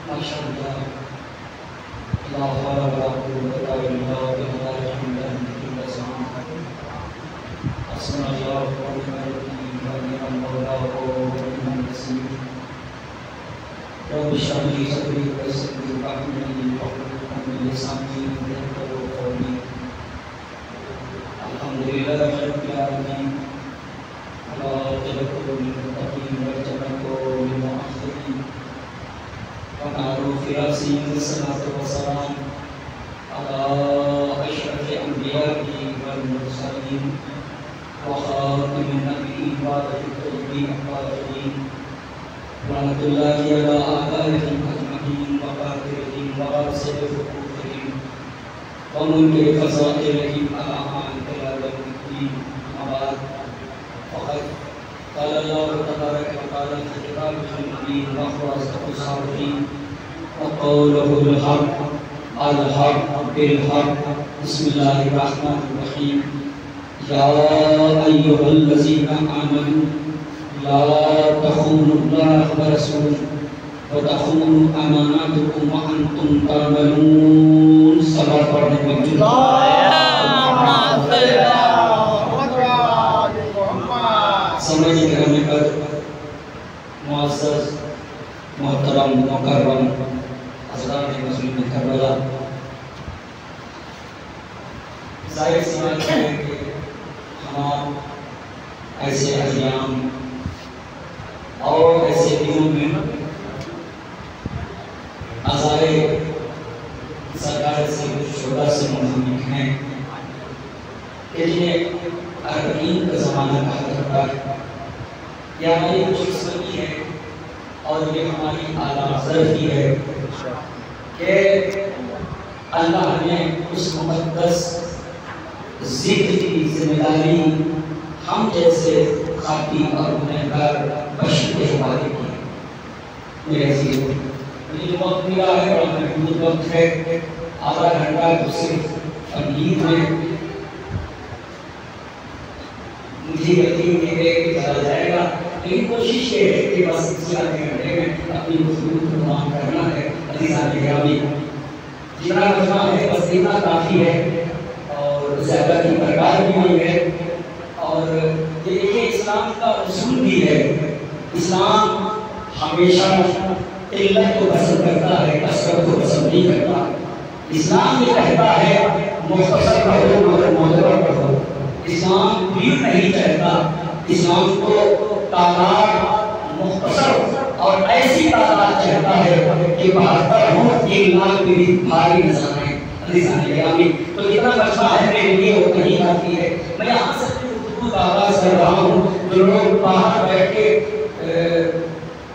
ماشاءاللہ لا حول ولا قوة الا بالله العلی العظیم حسبنا اللہ ونعم الوکیل ونعم المولا ونعم النصير رب اشرح لي صدري ويسر لي امري واحلل عقدة من لساني يفقهوا قولي الحمد لله رب العالمين والعاقبة للمتقين والجنة للمؤمنين ونعرف في رأسه الصلاة والسلام على أشرف الأنبياء والمرسلين وخاتم النبيين والطيبين الطاهرين ورحمة الله على آبائهم أجمعين وقادرهم ووارثي حقوقهم ومنكر فضائلهم على إلى يوم الدين أما بعد فقد قال الله تبارك وتعالى في كتابه المبين وهو أصدق الصابرين وقوله الحق بالحق بسم الله الرحمن الرحيم يا أيها الذين آمنوا لا تخونوا الله ورسوله وتخونوا أماناتكم وأنتم تعلمون صلاة سمجھ کرنے پر معزز محترم مکرم حضرات مسلم کربلا ظاہر سی بات ہے کہ ہم ایسے ایام اور ایسے دنوں میں ہزارے سرکار سے شعبہ سے منظمین ہیں کہ جنہیں اربعین کا زمانہ کہا جاتا ہے یہ ہماری خوشقسمتی ہے اور یہ ہماری اعلیٰ حضرت ہے کہ اللہ نے اس مقدس ذکر کی ذمہ داری ہم جیسے خاطی اور گنہگار بشر کے حوالے کی میرے عزیز مجھے جو وقت ملا ہے اور محدود وقت ہے آدھا گھنٹہ تو صرف تمہید میں مجھے یقین ہے کہ چلا جائے گا لیکن کوشش یہ ہے کہ بس اسی آدھے گھنٹے میں اپنی گفتگو کو تمام کرنا ہے عزیزان گرامی جتنا بچنا ہے بس اتنا کافی ہے اور زیادہ کی درکار بھی نہیں ہے اور یہ دیکھیں اسلام کا اصول بھی ہے اسلام ہمیشہ قلت کو پسند کرتا ہے کثرت کو پسند نہیں کرتا اسلام یہ کہتا ہے مختصر پڑھو مگر معتبر پڑھو اسلام بھیڑ نہیں چاہتا اسلام کو تعداد مختصر اور ایسی تعداد چاہتا ہے کہ 72 ہو 1 لاکھ میں بھی بھاری نظر آئے عزیزان گرامی تو اتنا بچنا ہے میرے لیے وہ کہیں کافی ہے میں یہاں سے گفتگو کا آغاز کر رہا ہوں جو لوگ باہر بیٹھ کے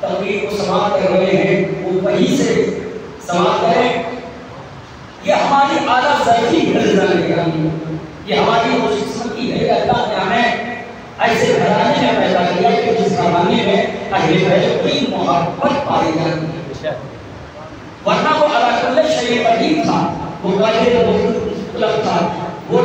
تقریر کو سماعت کر رہے ہیں وہ وہیں سے سماعت کریں یہ ہماری اعلیٰ ذاتی ہے عزیزان گرامی یہ ہماری خوش قسمتی ہے کہ اللہ نے ہمیں ایسے گھرانے میں پیدا کیا کہ جس گھرانے میں اہل بیت کی محبت پائی جاتی ہے ورنہ وہ علاقل شریف عدیم تھا وہ واجد مطلب تھا وہ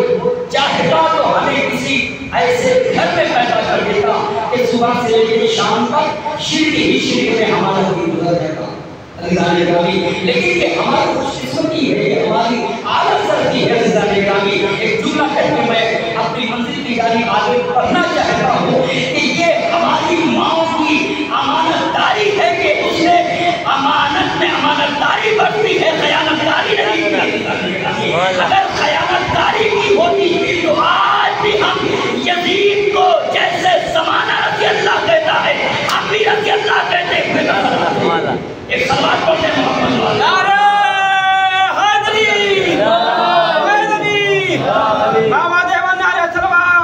چاہتا تو ہمیں کسی ایسے گھر میں پیدا کر دیتا کہ صبح سے لے کے شام تک شرک ہی شرک میں ہمارا دن گزر جاتا عزیزان گرامی لیکن یہ ہماری خوش قسمتی ہے یہ ہماری عادت سرتی ہے عزیزان گرامی ایک جملہ کہہ کے میں اپنی منزل کی جانب آگے بڑھنا چاہتا ہوں کہ یہ ہماری ماں کی امانت داری ہے کہ اس نے امانت میں امانت داری برتی ہے خیانت داری نہیں اگر خیانت داری کی ہوتی تو آج بھی ہم یزید کو جیسے زمانہ رضی اللہ کہتا ہے ہم بھی رضی اللہ کہتے ہیں ایک سوال پڑھتے ہیں محمد والا نعرہ حیدری حیدری بابا دیوان نعرہ سلوات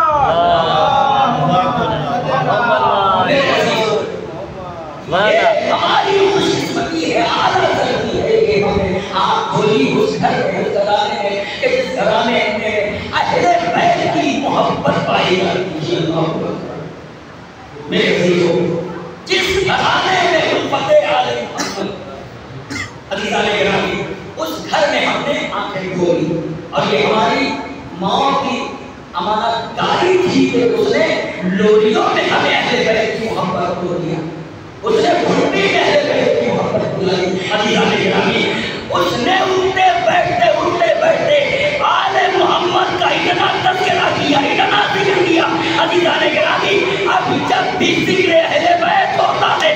یہ ہماری خوش قسمتی ہے عادت کرتی ہے کہ ہمیں آپ کھولی اس گھر میں اس گھرانے میں کہ جس گھرانے میں اہل بیت کی محبت پائی جاتی ہے میرے عزیزوں جس گھرانے میں الفت عالم عزیزان گرامی اس گھر میں ہم نے آنکھیں کھولی اور یہ ہماری ماں کی امانت داری تھی کہ اس نے لولیوں میں ہمیں اہل بیت کی محبت کو دیا اس نے بھٹی میں اہل بیت کی اس نے اٹھتے بیٹھتے آل محمد کا اتنا تذکرہ کیا، اتنا ذکر کیا عزیزان گرامی، اب جب بھی ذکر اہل بیت ہوتا ہے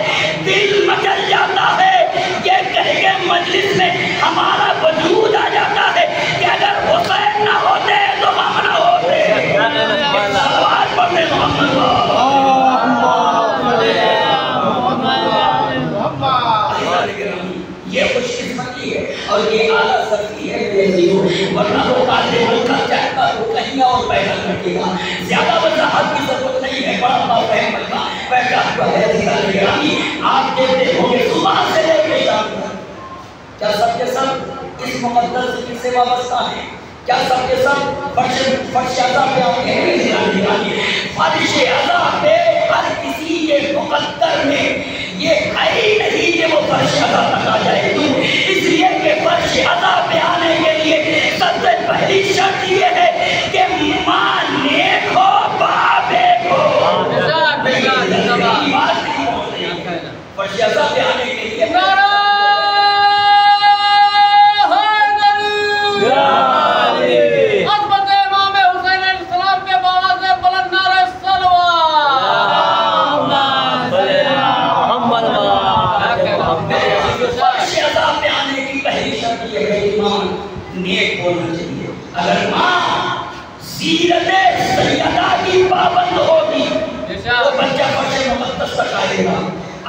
دل مچل جاتا ہے، یہ کہہ کے مجلس میں ہمارا وجود آ جاتا ہے کہ اگر حسین نہ ہوتے تو ہم نہ ہوتے۔ آواز پڑھتے یہ خوش قسمتی ہے اور یہ اعلیٰ سختی ہے میرے عزیزوں، ورنہ تو قاتل ملک کا چاہتا تو کہیں اور پیدا کرتے گا، زیادہ وضاحت کی ضرورت نہیں ہے، بڑا فہم ملکہ بیٹھا ہوا ہے عزیزان گرامی۔ آپ دیکھتے ہوں گے صبح سے لے کے شام تک کیا سب کے سب اس مقدس ذکر سے وابستہ ہیں؟ کیا سب کے سب فرش عزا پہ آتے ہیں عزیزان گرامی؟ فرش عزا پہ ہر کسی کے مقدر میں یہ ہے ہی نہیں کہ وہ فرش عزا تک آ جائے، کیوں؟ اس لیے کہ فرش عزا پہ آنے کے لیے سب سے پہلی شرط یہ ہے کہ ماں نیک ہو، باپ ایک ہو۔ فرش عزا پہ آنے کے لیے نیک ہونا چاہیے۔ اگر ماں سیرت سیدہ کی پابند ہوگی تو بچہ فرش مقدس تک آئے گا۔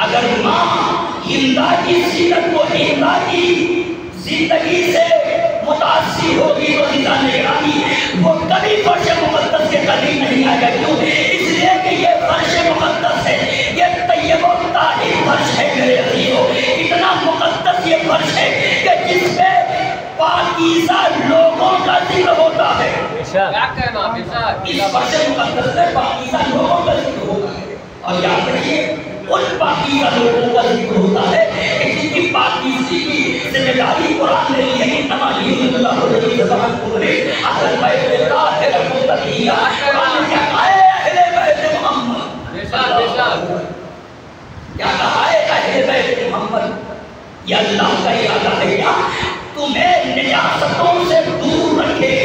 اگر ماں ہندا کی سیرت کو ہندا کی زندگی سے متاثر ہوگی تو عزیزان گرامی وہ کبھی فرش مقدس کے قریب نہیں آئے گا، کیوں؟ اس لیے کہ یہ فرش مقدس ہے، یہ طیب و طاہر فرش ہے میرے عزیزوں، اتنا مقدس یہ فرش ہے کہ جس پہ پاکیزہ لوگوں کا ذکر ہوتا ہے۔ کیا کہنا اس فرش مقدس میں پاکیزہ لوگوں کا ذکر ہوتا ہے، اور یاد رکھیے ان پاکیزہ لوگوں کا ذکر ہوتا ہے کہ جن کی پاکیزگی کی ذمہ داری قرآن نے لی ہے، انما یرید اللہ الذین آمنوا اہل بیت طاہر المطہرین۔ قرآن نے کیا کہا ہے؟ اہل بیت محمد، کیا کہا ہے اہل بیت محمد؟ یہ اللہ کا ارادہ ہے کیا تمہیں نجاستوں سے دور رکھے،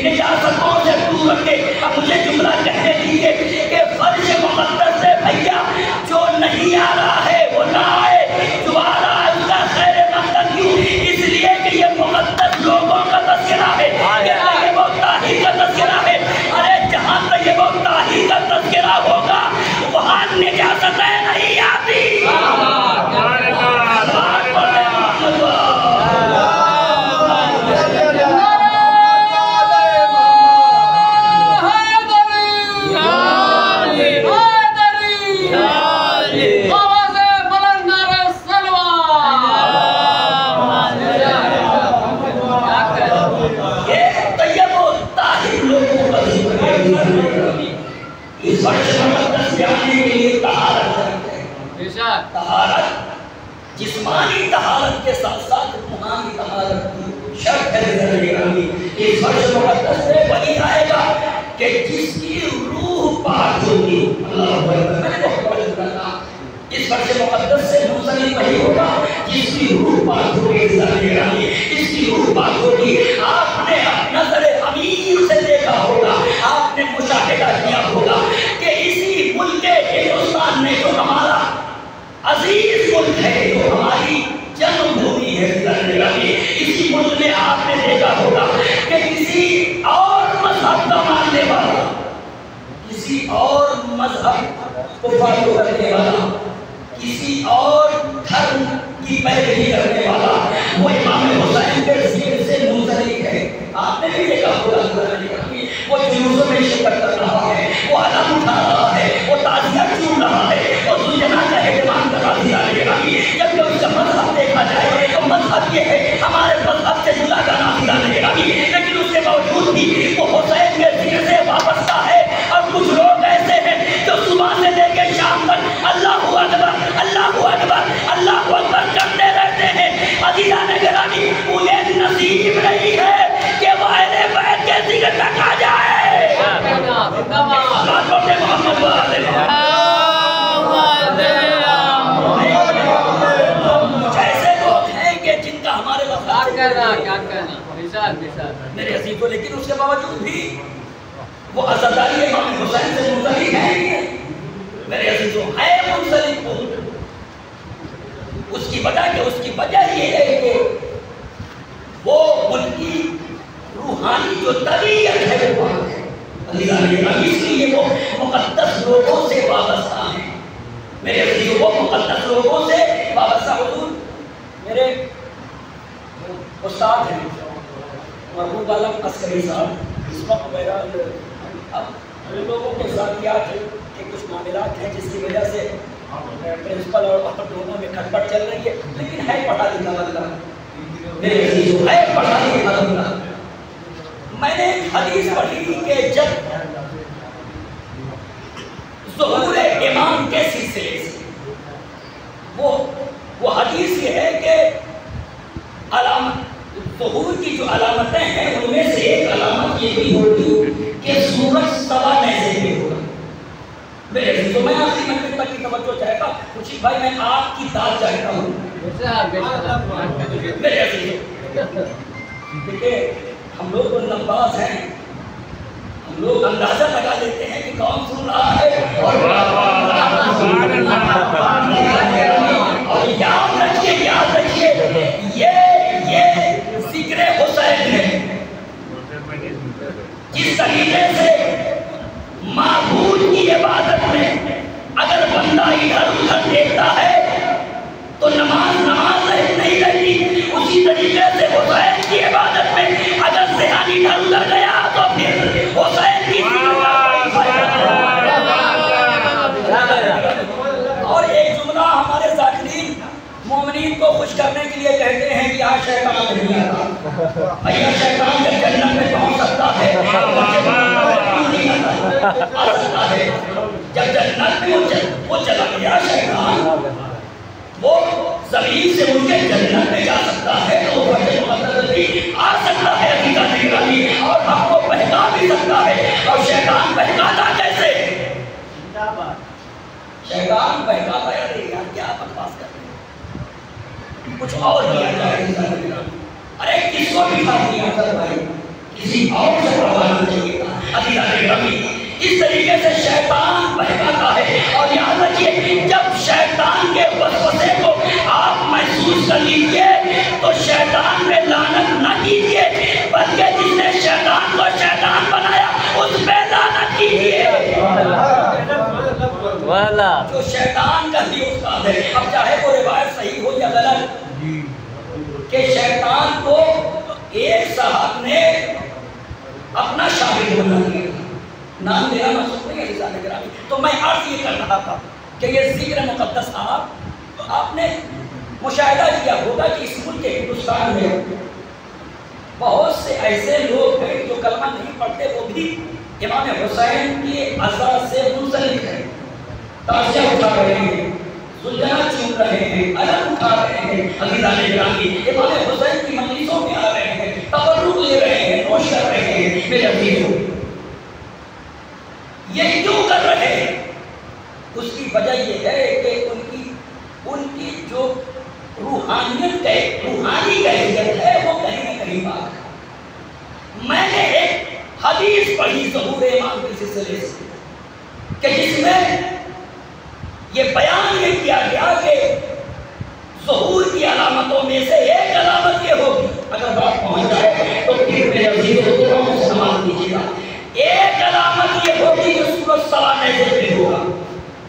نجاستوں سے دور رکھے۔ اب مجھے جملہ کہنے دیجیے کہ فرش مقدس سے بھیا جو نہیں آ رہا ہے وہ نہ آئے، جو آ رہا ہے اس کا خیر مقدس کیوں؟ اس لیے کہ یہ مقدس لوگوں کا تذکرہ ہے، یہ طیب و طاہر کا تذکرہ ہے۔ ارے جہاں طیب و طاہر کا تذکرہ ہوگا وہاں نجاستیں نہیں آتی۔ جسمانی طہارت کے ساتھ ساتھ روحانی طہارت کی شرط ہے۔ اس فرش مقدس سے وہی آئے گا کہ جس کی روح پاک ہوگی۔ اللہ اکبر، میں نے بہت بڑھ کہا اس فرش مقدس سے منسلک وہی ہوگا جس کی روح پاک ہوگی، جس کی روح پاک ہوگی۔ آپ نے نظر امیر سے دیکھا ہوگا، آپ نے مشاہدہ کیا ہوگا کہ اسی ملک ہندوستان میں جو ہمارا عزیز ملک ہے، جو ہماری جنم بھومی ہے، اسی ملک میں آپ نے دیکھا ہوگا کہ کسی اور مذہب کا ماننے والا، کسی اور مذہب کو فالو کرنے والا، کسی اور دھرم کی پیروی کرنے والا وہ امام حسین کے ذکر سے منسلک ہے۔ آپ نے بھی دیکھا ہوگا وہ جلوسوں میں شرکت کر رہا ہے، وہ علم اٹھا رہا ہے، وہ تعزیہ چون رہا ہے، وہ ذوالجلال کا اہتمام کر رہا ہے۔ جب اس کا مذہب دیکھا جائے تو مذہب یہ ہے ہمارے مذہب سے جدا کرنا ہے، لیکن اس کے باوجود بھی وہ حسین کے ذکر سے وابستہ ہے۔ اور کچھ لوگ ایسے ہیں جو صبح سے لے کے شام تک اللہ اکبر اللہ اکبر اللہ اکبر کرتے رہتے ہیں۔ عزیزان گرامی انہیں نصیب نہیں ہے کہ وہ اہل بیت کے ذکر تک آ جائے۔ جیسے لوگ میرے عزیزوں، لیکن اس کے باوجود بھی وہ عزاداری امام حسین سے منسلک ہے میرے عزیزوں، ہے منسلک وہ۔ اس کی وجہ یہ ہے کہ وہ ان کی روحانی جو طبیعت ہے وہ پاک ہے، اس لیے وہ مقدس لوگوں سے وابستہ ہیں میرے عزیزوں، وہ مقدس لوگوں سے وابستہ۔ حضور میرے استاد ہیں مرحوم عالم عسکری صاحب، اس وقت بہرحال اب لوگوں کے ذاتیات کے کچھ معاملات ہیں جس کی وجہ سے پرنسپل اور دونوں میں کھٹپٹ چل رہی ہے، لیکن ہے پڑھا لکھا بندہ میرے عزیزوں، ہے پڑھا لکھا بندہ۔ میں نے ایک حدیث پڑھی کہ جب ظہور امام کے سلسلے سے وہ حدیث یہ ہے کہ ظہور کی جو علامتیں ہیں ان میں سے ایک علامت یہ بھی ہوگی کہ سورج سوا نیزے پہ ہوگا میرے عزیزوں۔ میں آخری منزل تک کی توجہ چاہتا ہوں، خورشید بھائی میں آپ کی داد چاہتا ہوں میرے عزیزوں۔ دیکھیں ہم لوگ تو نباز ہیں، ہم لوگ اندازہ لگا لیتے ہیں کہ کون سن رہا ہے، اور یاد رکھیے یہ ذکر حسین ہے۔ جس طریقے سے معبود کی عبادت میں اگر بندہ ادھر ادھر دیکھتا ہے تو نماز نہیں رہتی، اسی طریقے سے حسین کی عبادت میں اگر ذہن ادھر ادھر گیا تو پھر حسین کی اور ایک جملہ ہمارے ذاکرین مومنین کو خوش کرنے کے لیے کہتے ہیں کہ آج شیطان نہیں آتا، بھیا شیطان جب جنت میں پہنچ سکتا ہے جب جنت میں وہ چلا گیا شیطان، وہ زمین سے اٹھ کے جنت میں جا سکتا ہے تو وہ بھی آ سکتا ہے اور ہم کو بہکا بھی سکتا ہے۔ اور شیطان بہکاتا کیسے؟ شیطان بہکاتا ہے کیا بکواس کر رہے ہیں، کچھ اور کیا جائے، ارے کس کو بھی بات نہیں آتا بھائی، کسی اور سے پروانہ چاہیے تھا۔ اس طریقے سے شیطان بہکاتا ہے، اور یاد رکھیے جب شیطان کے وسوسے کو آپ محسوس کر لیجئے تو شیطان میں لعنت نہ کیجئے، بلکہ جس نے شیطان کو شیطان بنایا اس پہ لعنت کیجئے۔ جو شیطان کا ہی استاد ہے، اب چاہے وہ روایت صحیح ہو یا غلط، کہ شیطان کو ایک صاحب نے اپنا شاگرد بنا دیا، نام میرا مقصود نہیں ہے عزیزان گرامی، تو میں عرض یہ کر رہا تھا کہ یہ ذکر مقدس آپ نے مشاہدہ کیا ہوگا کہ اس ملک کے ہندوستان میں بہت سے ایسے لوگ ہیں جو کلمہ نہیں پڑھتے، وہ بھی امام حسین کی عزا سے منسلک ہیں، تازیہ اٹھا رہے ہیں، سلجھنا چون رہے ہیں، علم اٹھا رہے ہیں عزیزان گرامی، امام حسین کی مجلسوں میں آ رہے ہیں، تبرک لے رہے ہیں، نوش کر رہے ہیں میرے عزیزوں۔ یہ کیوں کر رہے ہیں؟ اس کی وجہ یہ ہے کہ ان کی جو روحانی کیفیت ہے وہ کہیں نہ کہیں پاک ہے۔ میں نے ایک حدیث پڑھی ظہور امام کے سلسلے سے کہ جس میں یہ بیان یہ کیا گیا کہ ظہور کی علامتوں میں سے ایک علامت یہ ہوگی، اگر بات پہنچ جائے تو پھر میرے عزیزوں کو سماعت کیجیے گا، ایک علامت یہ ہوگی کہ سورج سوا نیزے پہ ہوگا۔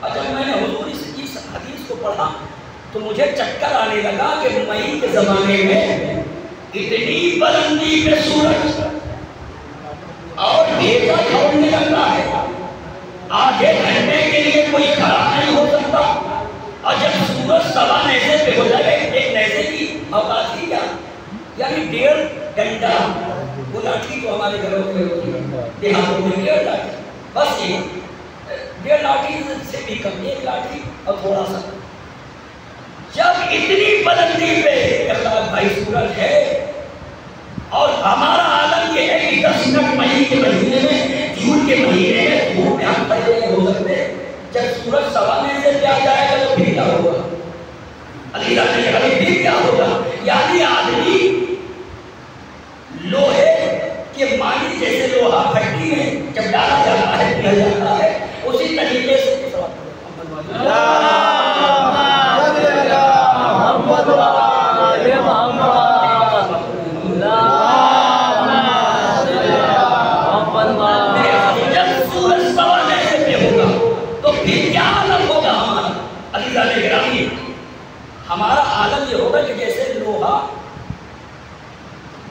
اور جب میں نے حضور اس حدیث کو پڑھا تو مجھے چکر آنے لگا کہ مئی کے زمانے میں اتنی بلندی پہ سورج اور بھیجا چھوڑنے لگتا ہے، آگے گھنٹے کے لیے کوئی کھڑا نہیں ہو سکتا، اور جب سورج سوا نیزے پہ ہو جائے، ایک نیزے کی اوقات ہی کیا یعنی 1.5 ڈنڈا، وہ لاٹھی جو ہمارے گھروں میں ہوتی ہے دیہاتوں میں 1.5 لاٹھی، بس یہ 1.5 لاٹھی سے بھی کم، 1 لاٹھی اور تھوڑا سا، جب اتنی بلندی پہ اخلاق بھائی سورج ہے، اور ہمارا عالم یہ ہے کہ 10 منٹ مئی کے مہینے میں، جون کے مہینے میں دھوپ میں ہم کھڑے نہیں ہو سکتے، جب سورج سوا نیزے پہ آ جائے گا تو پھر کیا ہوگا؟ اللہ نے کہا پھر کیا ہوگا؟ یعنی آدمی لوہے ہمارا عالم یہ ہوگا کہ جیسے لوہا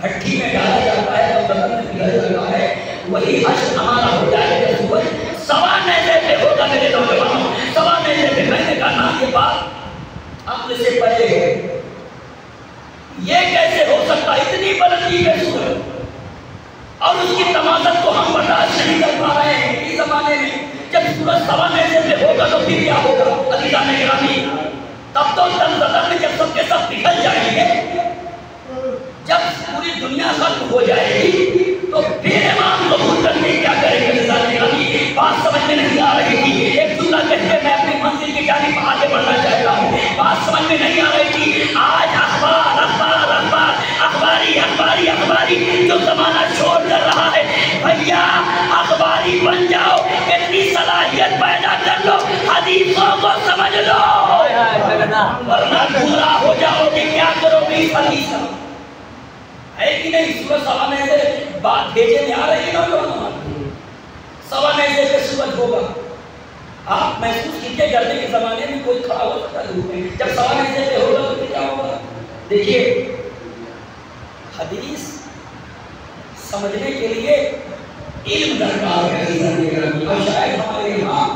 بھٹی میں ڈالا جاتا ہے تو بدن میں پگھل جاتا ہے، وہی حشر ہمارا ہو جائے گا سورج سوا نیزے پہ ہوگا۔ میرے نوجوانوں، سوا نیزے پہ، میں نے کہا یہ بات عقل سے پرے ہے، یہ کیسے ہو سکتا؟ اتنی بلندی پہ سورج، اور اس کی تمازت کو ہم برداشت نہیں کر پا رہے ہیں اس زمانے میں۔ جب سورج سوا نیزے پہ ہوگا تو پھر کیا ہوگا عزیزان گرامی؟ تب تو میں جب سب کے سب پگھل جائیں گے، جب پوری دنیا ختم ہو جائے گی تو پھر امام ظہور کرنے کیا کریں گے عزیزان گرامی؟ بات سمجھ میں نہیں آ رہی تھی، ایک جملہ کہہ کے میں اپنی منزل کی جانب آگے بڑھنا چاہتا ہوں، بات سمجھ میں نہیں آ رہی تھی۔ آج اخبار اخبار اخبار اخباری اخباری اخباری جو زمانہ چھوڑ کر رہا ہے، بھیا اخباری بن جاؤ، اتنی صلاحیت پیدا کر لو، حدیثوں کو سمجھ لو، ورنہ گمراہ ہو جاؤ گے۔ کیا کرو گے اس حدیث کا؟ ہے کہ نہیں؟ سورج سوا نیزے بات بھیجے میں آ رہی ہے نوجوانوں، سوا نیزے پہ سورج ہوگا۔ آپ محسوس کیجیے گرمی کے زمانے میں کوئی کھڑا ہو سکتا ہے، جب سوا نیزے پہ ہوگا تو کیا ہوگا؟ دیکھیے حدیث سمجھنے کے لیے علم درکار ہے، اور شاید ہمارے یہاں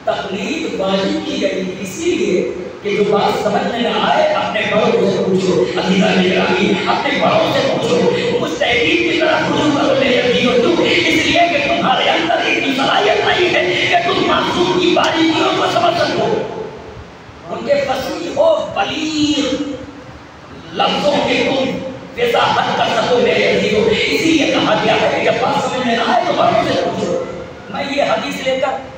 تقلید واجب کی گئی اسی لیے کہ جو بات سمجھ میں نہ آئے اپنے بڑوں سے پوچھو، عزیزان گرامی اپنے بڑوں سے پوچھو، مجتہدین کی طرح رجوع کرو میرے عزیزو، اس لیے کہ تمہارے اندر اتنی صلاحیت نہیں ہے کہ تم معصوم کی باریکیوں کو سمجھ سکو، ان کے فصیح و بلیغ لفظوں کے تم وضاحت کر سکو میرے عزیزو۔ اسی لیے کہا گیا ہے کہ جب بات سمجھ میں نہ آئے تو بڑوں سے پوچھو۔ میں یہ حدیث لے کر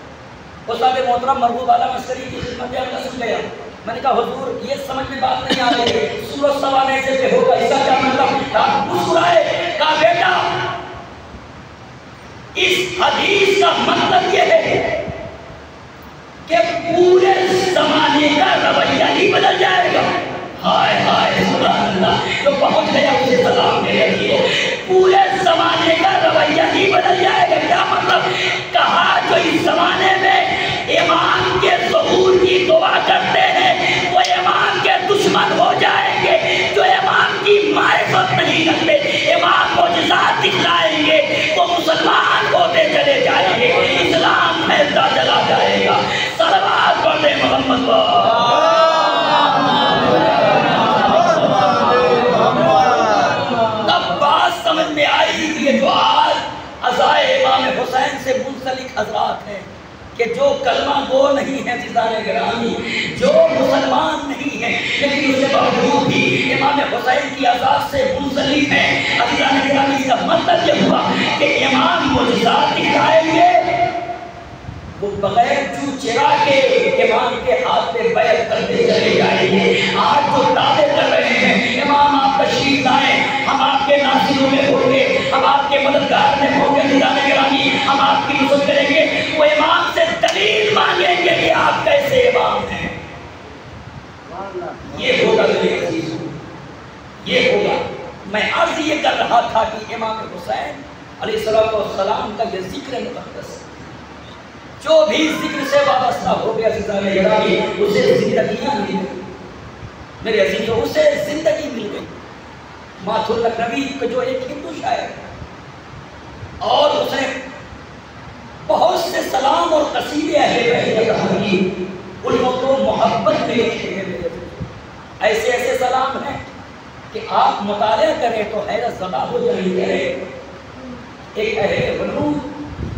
استاد محترم مرغوب اعلیٰ مسکری کی خدمت عرض سن گیا، میں نے کہا حضور یہ سمجھ میں بات نہیں آ رہی ہے، سورج سوا نیزے پہ ہوگا، اس کا کیا مطلب؟ آپ مسکرائے، کہا بیٹا اس حدیث کا مطلب یہ ہے کہ پورے زمانے کا رویہ ہی بدل جائے گا۔ ہائے ہائے سبحان اللہ، جو پہنچ گیا اسے سلام میرے عزیزو، پورے زمانے کا رویہ ہی بدل جائے گا۔ کیا مطلب؟ کہا جو اس زمانے میں امام کے ظہور کی دعا کرتے ہیں وہ امام کے دشمن ہو جائیں گے، جو امام کی معرفت نہیں رکھتے، امام معجزات دکھلائیں گے، وہ مسلمان ہوتے چلے جائیں گے، اسلام پھیلتا چلا جائے گا۔ صلوات پڑھیں محمد تب بات سمجھ میں آئی کہ جو آج عزائے امام حسین سے منسلک حضرات ہیں کہ جو کلمہ گو نہیں ہے عزیزان گرامی، جو مسلمان نہیں ہیں لیکن اس کے باوجود بھی امام حسین کی عزات سے منسلک ہیں، عزیزان گرامی کا مطلب یہ ہوا کہ امام معجزات دکھائیں گے، وہ بغیر جو چرا کے امام کے ہاتھ پہ بیعت کرتے چلے جائیں گے۔ آج جو دعوے کر رہے ہیں امام آپ تشریف لائیں، ہم آپ کے ناصروں میں ہوں گے، ہم آپ کے مددگار میں ہوں گے، عزیزان گرامی ہم آپ کی نصرت کریں گے، وہ امام سے دلیل مانگیں گے کہ آپ کیسے امام ہیں۔ یہ ہوگا میرے عزیزوں، یہ ہوگا۔ میں عرض یہ کر رہا تھا کہ امام حسین علیہ السلام کا یہ ذکر مقدس جو بھی ذکر سے وابستہ ہو گیا عزیزان گرامی اسے زندگیاں مل گئی میرے عزیزوں، اسے زندگی مل گئی۔ ماتھ النبی کا جو ایک ہندو شاعر ہے اور اس نے بہت سے سلام اور قصیدے اہل بیت نے کہا کہ ان کو محبت میں لکھے گئے، ایسے ایسے سلام ہیں کہ آپ مطالعہ کریں تو حیرت زدہ ہو جائیں گے۔ ایک اہل بنود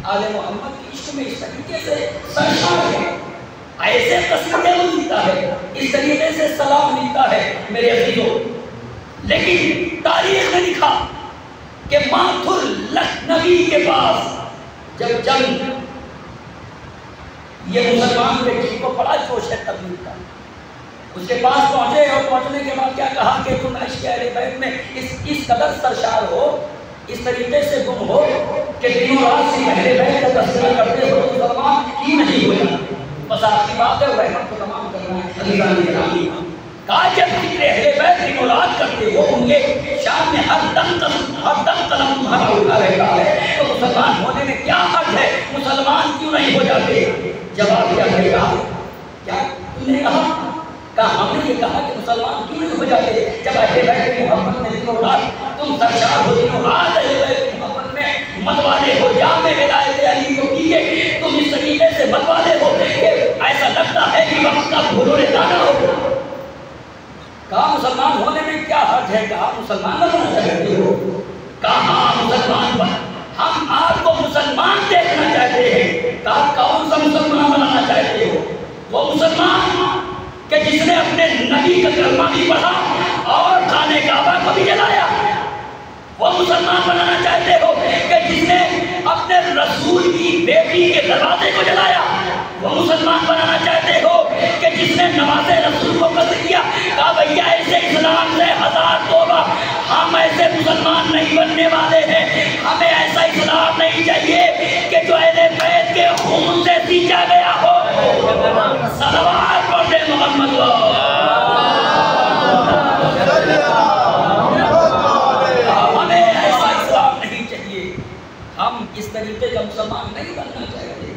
آل محمد کی عشق میں اس طریقے سے سرشار ہے، ایسے قصیدے وہ لکھتا ہے، اس طریقے سے سلام لکھتا ہے میرے عزیزوں۔ لیکن تاریخ نے لکھا کہ ماتھ النبی کے پاس جب جنگ یہ مسلمان کے جن کو بڑا جوش ہے تبلیغ کا، اس کے پاس پہنچے اور پہنچنے کے بعد کیا کہا کہ تم عشق اہل بیت میں اس قدر سرشار ہو، اس طریقے سے گم ہو کہ دنوں رات سے اہل بیت کا تذکرہ کرتے ہو تو مسلمان کی نہیں ہو جاتے۔ بس آپ کی بات ہے رحمت کو تمام کرنا ہے عزیزان گرامی۔ کہا جب ذکر اہل بیت دنوں رات کرتے ہو ان کے شان میں ہر دم قلم تمہارا اٹھا رہتا ہے تو مسلمان ہونے میں کیا حق ہے؟ مسلمان کیوں نہیں ہو جاتے؟ جواب کیا دے گا؟ کیا تم نے کہا کہا ہم نے یہ کہا کہ مسلمان کیوں نہیں ہو جاتے جب اہل بیت کی محبت میں دن و رات تم سرشار ہو، دن و رات اہل بیت کی محبت میں متوالے ہو، جام ولایت علی کو کیے تم اس طریقے سے متوالے ہو کہ ایسا لگتا ہے کہ وقت کا بھولو نے دانا ہو۔ کہا مسلمان ہونے میں کیا حرج ہے، کہا مسلمان بننا چاہتے ہو، کہا مسلمان بن، ہم آپ کو مسلمان دیکھنا چاہتے ہیں۔ کہا کون سا مسلمان بنانا چاہتے ہو؟ وہ مسلمان کہ جس نے اپنے نبی کا کلمہ بھی پڑھا اور خانہ کعبہ کو بھی جلایا۔ وہ مسلمان بنانا چاہتے ہو کہ جس نے اپنے رسول کی بیٹی کے دروازے کو جلایا۔ وہ مسلمان بنانا چاہتے ہو کہ جس نے نماز رسول کو قتل کیا۔ کہا بھیا ایسے اسلام سے ہزار توبہ، ہم ایسے مسلمان نہیں بننے والے ہیں۔ ہمیں ایسا اسلام نہیں چاہیے کہ جو اہل بیت کے خون سے سینچا گیا ہو۔ صلوات پڑھے محمد ہمیں ایسا اسلام نہیں چاہیے، ہم اس طریقے کا مسلمان نہیں بننا چاہتے،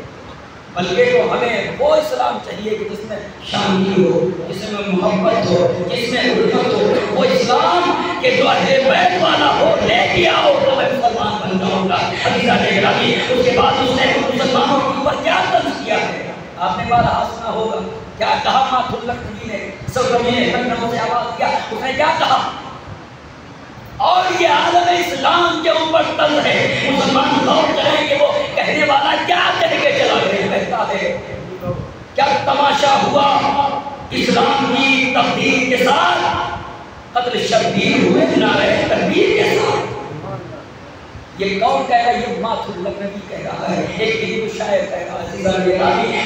بلکہ تو ہمیں وہ اسلام چاہیے کہ جس میں شاملی ہو، جس میں محبت ہو، جس میں الفت ہو، وہ اسلام کہ جو اہل بیت والا ہو، لے کے آؤ تو میں مسلمان بن جاؤں گا۔ حدیث گرامی اس کے بعد اس نے مسلمانوں کے اوپر کیا طنز کیا ہے آپ نے بارہ سنا ہوگا، کیا کہا مات اللہ نبی نے سوگمی نے تنموں سے آواز کیا، اس نے کیا کہا؟ اور یہ عالم اسلام کے اوپر طنز ہے۔ مسلمان غور کریں کہ وہ کہنے والا کیا کہہ کے چلا گیا کہتا ہے، کیا تماشا ہوا اسلام کی تبدیل کے ساتھ، قتل شبیر ہوئے نعرہ تکبیر کے ساتھ۔ یہ کون کہہ رہا ہے؟ یہ مات اللہ نبی کہہ رہا ہے، ایک ہندو شاعر کہہ رہا ہے۔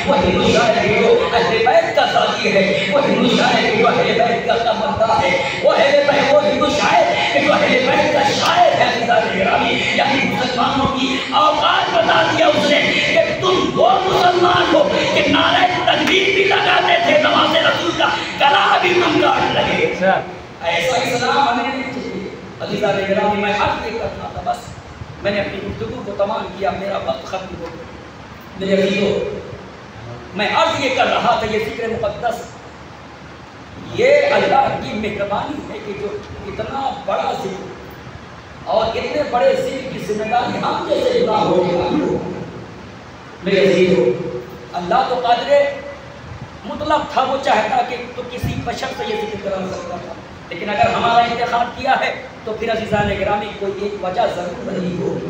وہ ہندو شاعر ہے جو اہل بیت کا ساتھی ہے، وہ ہندو شاعر ہے جو اہل بیت کا بندہ ہے، وہ ہندو شاعر ہے جو اہل بیت کا شاعر ہے۔ یعنی مسلمانوں کی اوقات بتا دیا اس نے کہ تم وہ مسلمان ہو کہ نعرہ تکبیر بھی لگاتے تھے، نماز رسول کا گلا بھی تم کاٹ لگے۔ ایسا اسلام ہمیں نہیں چاہیے۔ عزیزان گرامی میں عرض یہ کرنا تھا، بس میں نے اپنی گفتگو کو تمام کیا، میرا وقت ختم ہو گیا۔ میرے عزیزو میں عرض یہ کر رہا تھا، یہ ذکر مقدس یہ اللہ کی مہربانی ہے کہ جو اتنا بڑا ذکر اور اتنے بڑے ذکر کی ذمہ داری ہم جیسے گناہ ہو گیا۔ میرے عزیزو اللہ تو قادر مطلق تھا، وہ چاہتا کہ تو کسی بشر سے یہ ذکر کرا سکتا تھا، لیکن اگر ہمارا انتخاب کیا ہے تو پھر عزیزان گرامی کوئی ایک وجہ ضرور رہی ہوگی۔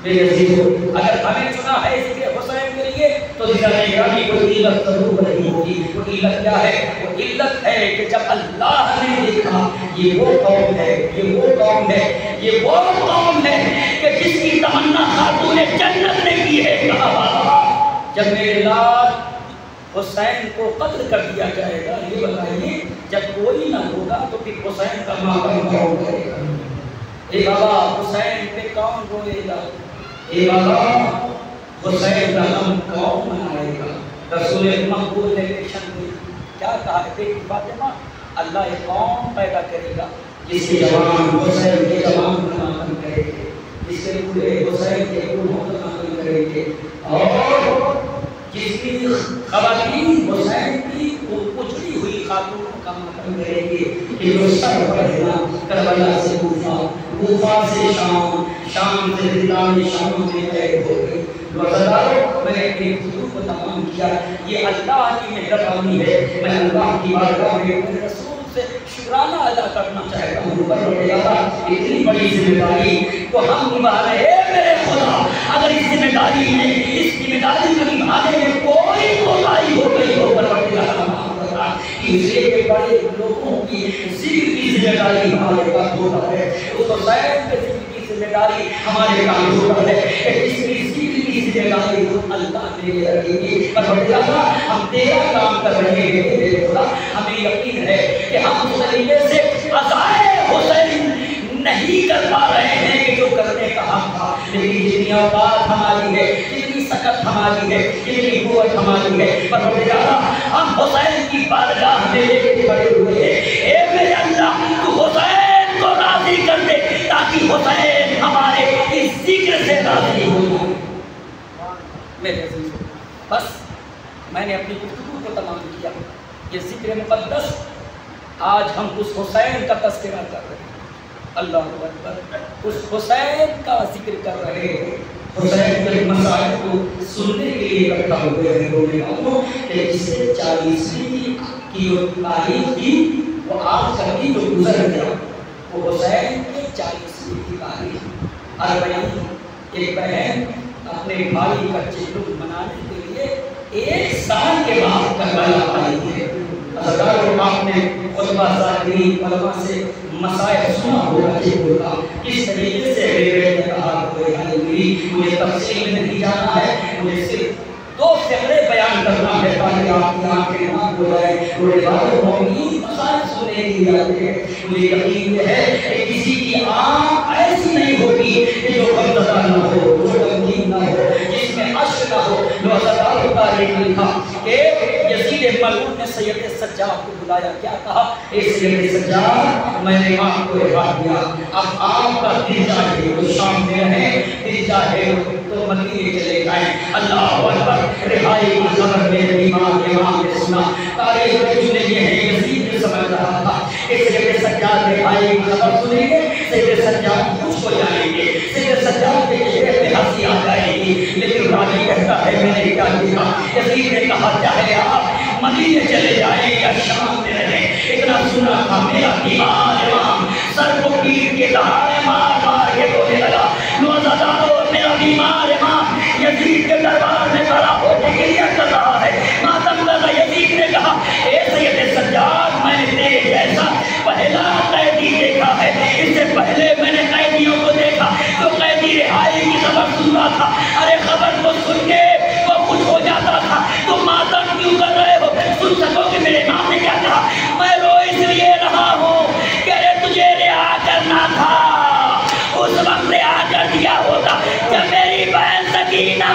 میرے عزیزو اگر ہمیں چنا ہے ذکر حسین کے لیے تو عزیزان گرامی کوئی علت ضرور رہی ہوگی۔ وہ علت کیا ہے؟ وہ علت ہے کہ جب اللہ نے دیکھا یہ وہ قوم ہے، یہ وہ قوم ہے، یہ وہ قوم ہے کہ جس کی تمنا خاتون جنت نے کی ہے۔ کہا جب میرے لال حسین کو قتل کر دیا جائے گا، یہ بتائیے جب کوئی نہ ہوگا تو پھر حسین کا ماتم کون کرے گا؟ اے بابا حسین پہ کون روئے گا؟ اے بابا حسین کا غم کون منائے گا؟ رسول مقبول نے پیشن ہوئی کیا کہا ہے بیٹی فاطمہ، اللہ ایک قوم پیدا کرے گا جس کے جوان حسین کے جوان کا ماتم کرے گے، جس کے بوڑھے حسین کے بوڑھوں کا ماتم کریں گے، اور جس کی خواتین حسین کی اجڑی ہوئی خاتونوں کا ماتم کریں گے کہ جو سر پڑھنا کربلا سے کوفہ، کوفہ سے شام، شام سے زندان شام میں قید ہو گئی۔ وزدارو میں نے اپنی گفتگو کو تمام کیا، یہ اللہ کی مہربانی ہے۔ میں اللہ کی بارگاہ میں اپنے رسول سے شکرانہ ادا کرنا چاہتا ہوں۔ اتنی بڑی ذمہ داری تو ہم نبھا رہے ہیں میرے خدا، اگر اس ذمہ داری میں اس ذمہ داری کو نبھانے میں کوئی کوتاہی ہو گئی ہو اس لیے کہ بڑے لوگوں کی ذکر کی ذمہ داری ہمارے پاس ہوتا ہے، اس حسین کے ذکر کی ذمہ داری ہمارے پاس ہوتا ہے کہ جس کی ذکر کی ذمہ داری اللہ نے لے رکھی ہے۔ پر ہم تیرا کام کر رہے ہیں میرے خدا، ہمیں یقین ہے کہ ہم اس طریقے سے عزائے حسین نہیں کر پا رہے ہیں کہ جو کرنے کا حق تھا، لیکن جتنی اوقات ہماری ہے، جتنی سکت ہماری ہے، جتنی قوت ہماری ہے، پر ہم حسین کی بارگاہ میں لے کے کھڑے ہوئے ہیں۔ اے میرے اللہ تو حسین کو راضی کر دے تاکہ حسین ہمارے اس ذکر سے راضی ہو جائے۔ میرے عزیزو بس میں نے اپنی گفتگو کو تمام کیا۔ یہ ذکر مقدس آج ہم اس حسین کا تذکرہ کر رہے ہیں، اللہ اکبر، اس حسین کا ذکر کر رہے ہیں، حسین کے مسائل کو سننے کے لیے اکٹھا ہوئے ہیں رونے والوں کہ جس سے 40ویں کی جو تاریخ تھی وہ آج کبھی جو گزر گیا، وہ حسین کے 40ویں کی تاریخ 40 ایک بہن اپنے بھائی کا چہلم منانے کے لیے 1 سال کے بعد کربلا آئی ہے۔ حضرات آپ نے خطبہ ظاہرین علماء سے مسائل سنا ہوگا کہ ہوگا کس طریقے سے میرے نے کہا کوئی میری مجھے تفصیل میں نہیں جانا ہے، مجھے صرف 2 فقرے بیان کرنا ہے تاکہ آپ کی آنکھیں نہ ہو جائیں۔ بڑے بڑے مومنین مسائل سننے کے لیے آتے ہیں، مجھے یقین یہ ہے کہ کسی کی آنکھ ایسی نہیں ہوگی کہ جو غمزدہ نہ ہو، جو غمگین نہ ہو، جس میں اشک نہ ہو۔ جو حضرات تاریخ لکھا کہ یزید ملعون نے سید سجاد کو بلایا، کیا کہا؟ اے سید سجاد، میں نے آپ کو رہا دیا، اب آپ کا دل چاہے تو شام میں رہیں، دل چاہے تو مدینے چلے جائیں۔ اللہ اکبر، رہائی کی خبر میرے امام نے سنا۔ تاریخ میں جو یہ ہے یزید نے سمجھ رہا تھا کہ سید سجاد رہائی کی خبر سنیں گے، سید سجاد خوش ہو جائیں گے، سید سجاد کے چہرے پہ ہنسی آ جائے گی، لیکن راجی کہتا ہے میں نے کیا کیا؟ یزید نے کہا چاہے آپ مدینے چلے جائیں یا شام میں رہیں، اتنا سنا تھا میرا امام سر کو پیر کے دہانے مار مار کے رونے لگا۔ نوزادو میرا بیمار امام یزید کے دربار میں کھڑا ہو کے گریہ کر رہا ہے، ماتم لگا۔ یزید نے کہا اے سید سجاد، میں نے تیرے جیسا پہلا قیدی دیکھا ہے، اس سے پہلے میں نے قیدیوں کو دیکھا جو قیدی رہائی کی خبر سن رہا تھا، ارے خبر کو سن کے وہ خوش ہو جاتا تھا، تم ماتم کیوں کر رہے ہو؟ سن سکو کہ میرے امام نے کیا کہا؟ میں رو اس لیے رہا ہوں کہ ارے تجھے رہا کرنا تھا، اس وقت رہا کر دیا ہوتا جب میری بہن سکینہ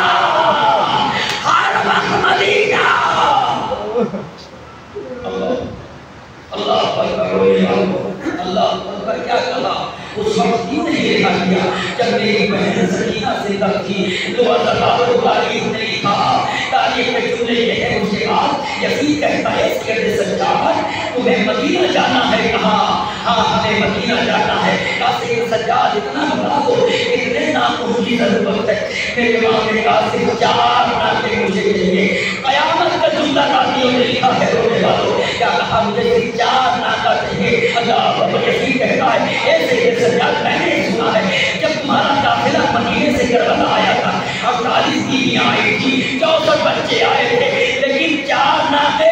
ہر وقت مدینہ۔ اللہ اکبر، اللہ اکبر، کیا کہا؟ اس وقت کیوں نہیں رہا کیا جب میری بہن سکینہ زندہ تھی؟ دو تاریخ نے لکھا، تاریخ میں جملے یہ ہے، اس کے بعد یزید کہتا ہے سید سجاد تمہیں مدینہ جانا ہے؟ کہا ہاں ہمیں مدینہ جانا ہے۔ کہا سید سجاد اتنا بتا دو، اتنے ناموں کی ضرورت ہے۔ میرے امام نے کہا صرف 4 ناطے مجھے چاہیے، قیامت کا جملہ ناتیوں نے لکھا ہے رونے والوں، کیا کہا؟ مجھے صرف 4 ناطہ چاہیے۔ اللہ اکبر، یزید کہتا ہے اے سید سجاد میں نے سنا ہے جب تمہارا قافلہ مدینے سے کربلا آیا تھا، 48 بیویاں آئی تھی، 64 بچے آئے تھے، لیکن 4 ناطے،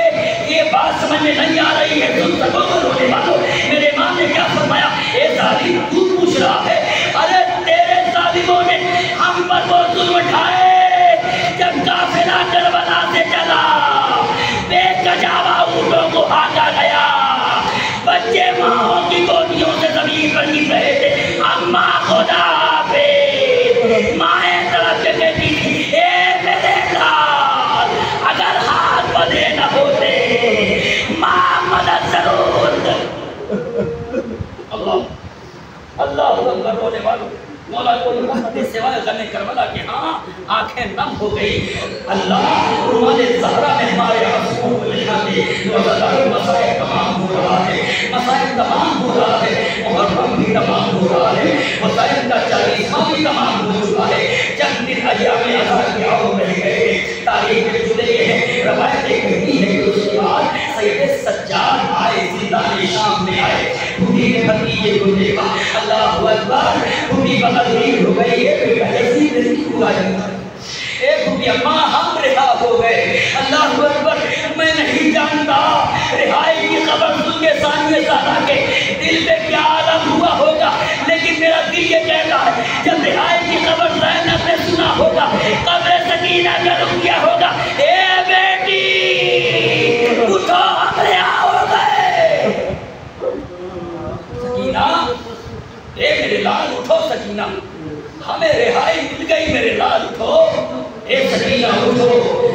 یہ بات سمجھ میں نہیں آ رہی ہے، تم سبوں کو رونے والوں۔ میرے امام نے کیا فرمایا؟ اے ظالم تو پوچھ رہا ہے، ارے تیرے ظالموں نے ہم پر وہ ظلم اٹھائے جب قافلہ کربلا سے چلا، بے کجاوا اونٹوں کو ہانکا گیا، بچے ماں کی گودیوں سے زمین پر گر رہے تھے، اماں خدا حافظ، مائیں تڑپ کے کہتی تھی اے میرے لال اگر ہاتھ بدے نہ ہوتے ماں مدد ضرور۔ اللہ اللہ رونے والوں، مولا کو رحمت سوائے غم کربلا کے ہاں آنکھیں نم ہو گئی۔ اللہ رومال زہرا میں ہمارے آنسوؤں کو لکھا دے، مسائل تمام ہو رہا ہے، مسائل تمام ہو رہا ہے، محرم بھی تمام ہو رہا ہے، مسائل کا 40واں بھی تمام ہو چکا ہے، چند دن ایام ازہر کے اور رہ گئے۔ تاریخ میں جڑے ہیں، روایتیں کہتی ہیں کہ اس کے بعد سید سجاد آئے، زندان شام میں آئے، خودی نے بھتیجے کو دیکھا، اللہ اکبر، خودی بغیر ہو گئی ہے، پھر یزید نے پورا جاتا ہے، اے خودی اماں ہم رہا ہو گئے۔ اللہ اکبر، میں نہیں جانتا رہائی کی خبر سن کے ثانیہ زہرا کے دل میں کیا عالم ہوا ہوگا، لیکن میرا دل یہ کہتا ہے جب رہائی کی خبر زینب نے سنا ہوگا، قبر سکینہ کا رخ کیا ہوگا، اے بیٹی اٹھو ہم رہا ہو گئے۔ سکینہ، اے میرے لال اٹھو سکینہ، ہمیں رہائی مل گئی، میرے لال اٹھو، اے سکینہ اٹھو،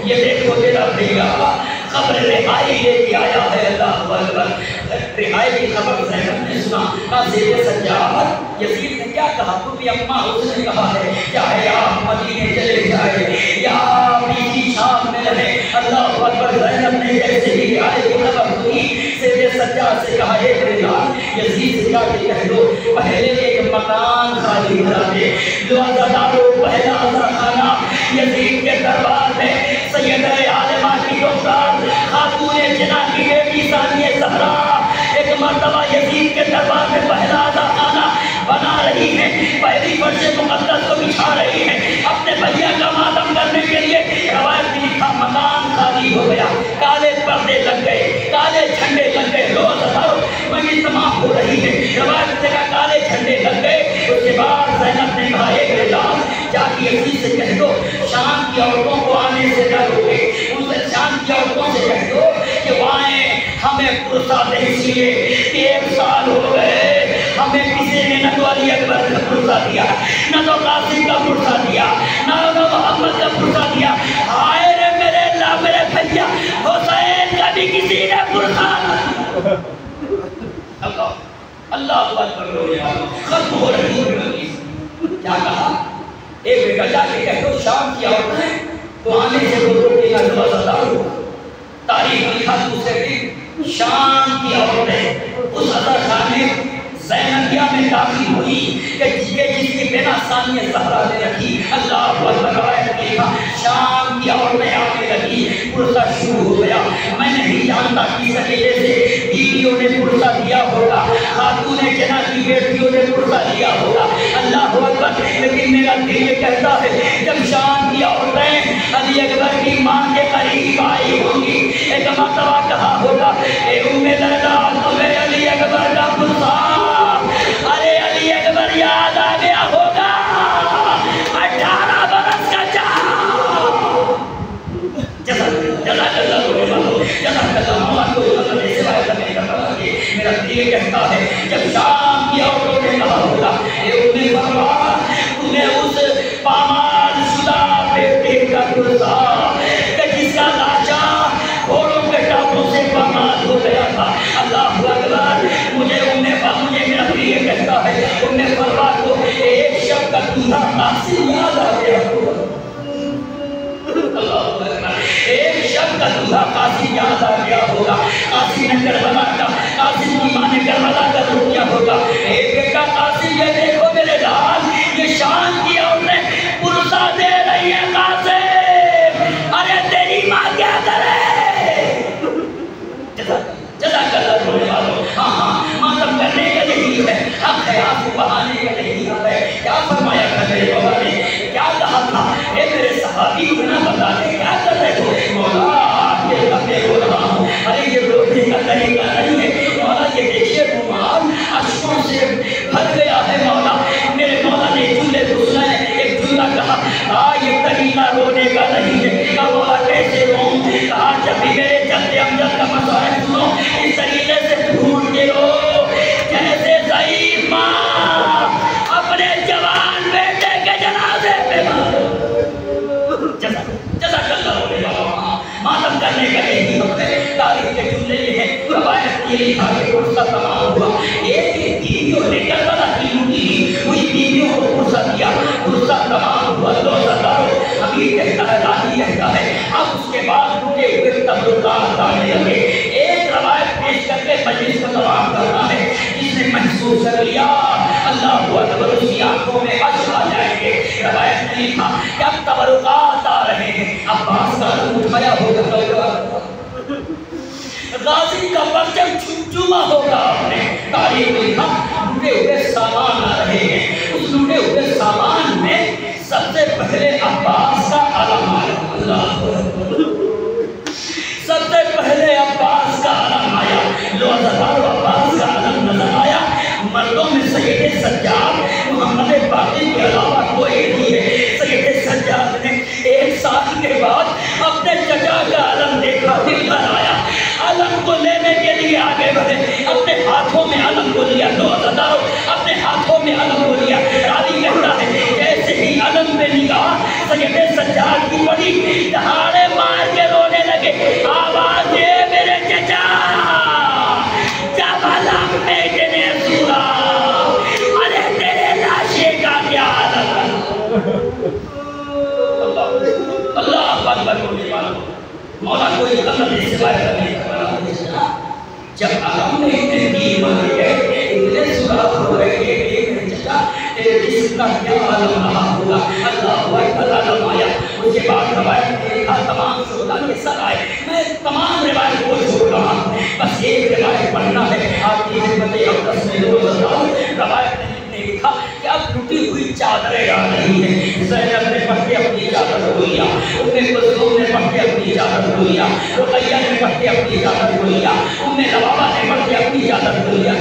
یہ دیکھو تیرا بھیا خبر رہائی لے کے آیا ہے۔ اللہ اکبر، رہائی کی خبر زینب نے سنا، کہا سید سجاد یزید نے کیا کہا؟ تو بھی اماں اس نے کہا ہے چاہے آپ مدینے چلے جائے یا بیوی شام میں رہے۔ اللہ اکبر، زینب نے جیسے ہی رہائی کی خبر سنی، سید سجاد سے کہا ایک بلال یزید سے جا کے کہہ دو پہلے ایک مکان خالی کرا دے. جو عزادارو پہلا عزا خانہ یزید کے دربار میں سیدہ عالمہ کی دختر خاتون جناح کی بیٹی ثانیہ زہرا ایک مرتبہ یزید کے دربار میں پہلا عزا خانہ بنا رہی ہے. پہلی فرش مقدس کو بچھا رہی ہے اپنے بھیا کا ماتم کرنے کے لیے. روایت میں لکھا مکان خالی ہو گیا, کالے پردے لگ گئے, کالے جھنڈے لگ گئے, روز ہزاروں مجلس تمام ہو رہی ہے. روایت میں لکھا کالے جھنڈے لگ گئے. اس کے بعد زینب نے کہا ایک بلال جا کے یزید سے کہہ دو شام کی عورتوں کو آنے سے نہ روکے. ان سے شام کی عورتوں سے کہہ دو کہ وہ آئیں ہمیں پرسا دے, اس لیے کہ 1 سال ہو گئے ہمیں کسی نے نہ تو علی اکبر کا پرسا دیا, نہ تو قاسم کا پرسا دیا, نہ محمد کا پرسا دیا. ہائے رے میرے اللہ میرے بھیا حسین کا بھی کسی نے پرسا نہ. اللہ اکبر ختم ہو رہی ہے. کیا کہا ایک بیٹا جا کے کہہ دو شام کی عورتیں تو آنے سے روکو کہ نہ عزادار ہو. تاریخ لکھا دوسرے دن شام کی عورتیں اس عزا خانے زینبیہ میں داخل ہوئی کہ جس کی بنا ثانیہ زہرا نے رکھی. اللہ اکبر روایت لکھا شام کی عورتیں آنے لگی, پرسا شروع ہو گیا. میں نہیں جانتا کس طریقے سے بیویوں نے پرسا دیا ہوگا, خاتون جناح کی بیٹیوں نے پرسا دیا ہوگا. اللہ اکبر. لیکن میرا دل یہ کہتا ہے جب شام کی عورتیں علی اکبر کی ماں کے قریب آئی ہوں گی ایک مرتبہ کہا ہوگا اے ام لیلا تمہیں علی اکبر کا پرسا, ارے علی اکبر یاد آ گیا ہوگا 18 برس کا چاہا. میرا دل یہ کہتا ہے جب شام کی عورتوں نے کہا ہوگا اے ام فرما تمہیں اس پامال شدہ بیٹے کا پرسا کہ جس کا لاچا گھوڑوں کے ٹانگوں سے پامال ہو گیا تھا. اللہ اکبر. مجھے میرا دل یہ کہتا ہے ام فرما کو ایک شب کا دودھا قاسم یاد آ گیا ہوگا. ایک شب کا دودھا قاسم یاد آ گیا ہوگا. قاسم نے کربلا کا, قاسم کی ماں نے کربلا کا رخ کیا ہوگا. اے بیٹا قاسم یہ دیکھو میرے لال یہ شام کی عورتیں پرسا دے رہی ہیں قاسم, ارے تیری ماں کیا کرے. جزاک اللہ ہونے والوں. ہاں ماتم کرنے کا یہی ہے, حق ہے آپ کو بہانے کا نہیں ہے. کیا فرمایا تھا میرے مولا نے, کیا کہا تھا اے میرے صحابی نہ بتا دے کیا کر رہے ہو. مولا آپ کے کپڑے ہو رہا ہوں, ارے یہ روکنے کا طریقہ نہیں ہے مولا. یہ دیکھیے رومال اشکوں سے بھر گیا ہے مولا. میرے مولا نے جھولے گھسنا ہے, ایک جھولا کہا یہ طریقہ رونے کا نہیں ہے. کہا مولا کیسے رو, کہا جب بھی میرے جلد امجد کا مسائل سنو اس طریقے سے ڈھونڈ کے رو جیسے ضعیف ماں اپنے جوان بیٹے کے جنازے پہ جزاک اللہ ہونے والا. ماتم کرنے کا یہی وقت ہے. تاریخ کے جملے یہ ہیں روایت یہ لکھا کہ پرسا تمام ہوا. ایک بیویوں نے کربلا کی لوٹی ہوئی بیویوں کو پرسا دیا, پرسا تمام ہوا. دوستارو ابھی کہتا ہے راہی کہتا ہے اب اس کے بعد لوٹے ہوئے تبرکات آنے لگے. ایک روایت پیش کر کے مجلس کو تمام کرنا ہے. جس نے محسوس کر لیا اللہ اکبر اس کی آنکھوں میں اشک آ جائیں گے. روایت نے لکھا کہ اب تبرکات آ رہے ہیں. عباس کا روح کھیا ہوگا, غازی کا پرچم چمچما ہوگا. آپ نے تاریخ میں لکھا لوٹے ہوئے سامان آ رہے ہیں. اس لوٹے ہوئے سامان میں سب سے پہلے عباس کا علم آیا. اللہ سب سے پہلے عباس کا علم آیا. لو ہزاروں عباس کا علم نظر آیا. مردوں میں سید سجاد محمد باقی کے علاوہ کوئی نہیں ہے. سید سجاد نے 1 سال کے بعد اپنے چچا کا علم دیکھا, دل پر آیا. علم کو لینے کے لیے آگے بڑھے, اپنے ہاتھوں میں علم کو لیا. لو ہزاروں اپنے ہاتھوں میں علم کو لیا. راوی کہتا ہے جیسے ہی علم میں نگاہ سید سجاد کی پڑی دہاڑے مار کے رونے لگے. آواز دے میرے چچا جب علم بیٹے نے سورا, ارے تیرے لاشے کا کیا حالت. اللہ اکبر ہونے والا. مولا کوئی غلط اس سے باہر نہیں کرنا. جب عالم میں اتنے تیر مارے گئے، اتنے سوراخ ہو گئے کہ ایک نے چچا تیرے جسم کا کیا عالم رہا ہوگا۔ اللہ اکبر عالم آیا۔ اس کے بعد روایت میں لکھا تمام شہداء کے سر آئے۔ میں تمام روایت کو چھوڑ رہا ہوں، بس ایک روایت پڑھنا ہے آپ کی خدمت اقدس میں روایت نے لکھا کہ اب ٹوٹی ہوئی چادریں آ رہی ہیں۔ زینب نے پڑھ کے اپنی چادر کو لیا، ام کلثوم نے پڑھ کے اپنی چادر کو لیا، رقیہ نے پڑھ کے اپنی چادر کو لیا، ام لبابہ نے پڑھ کے اپنی چادر کو لیا۔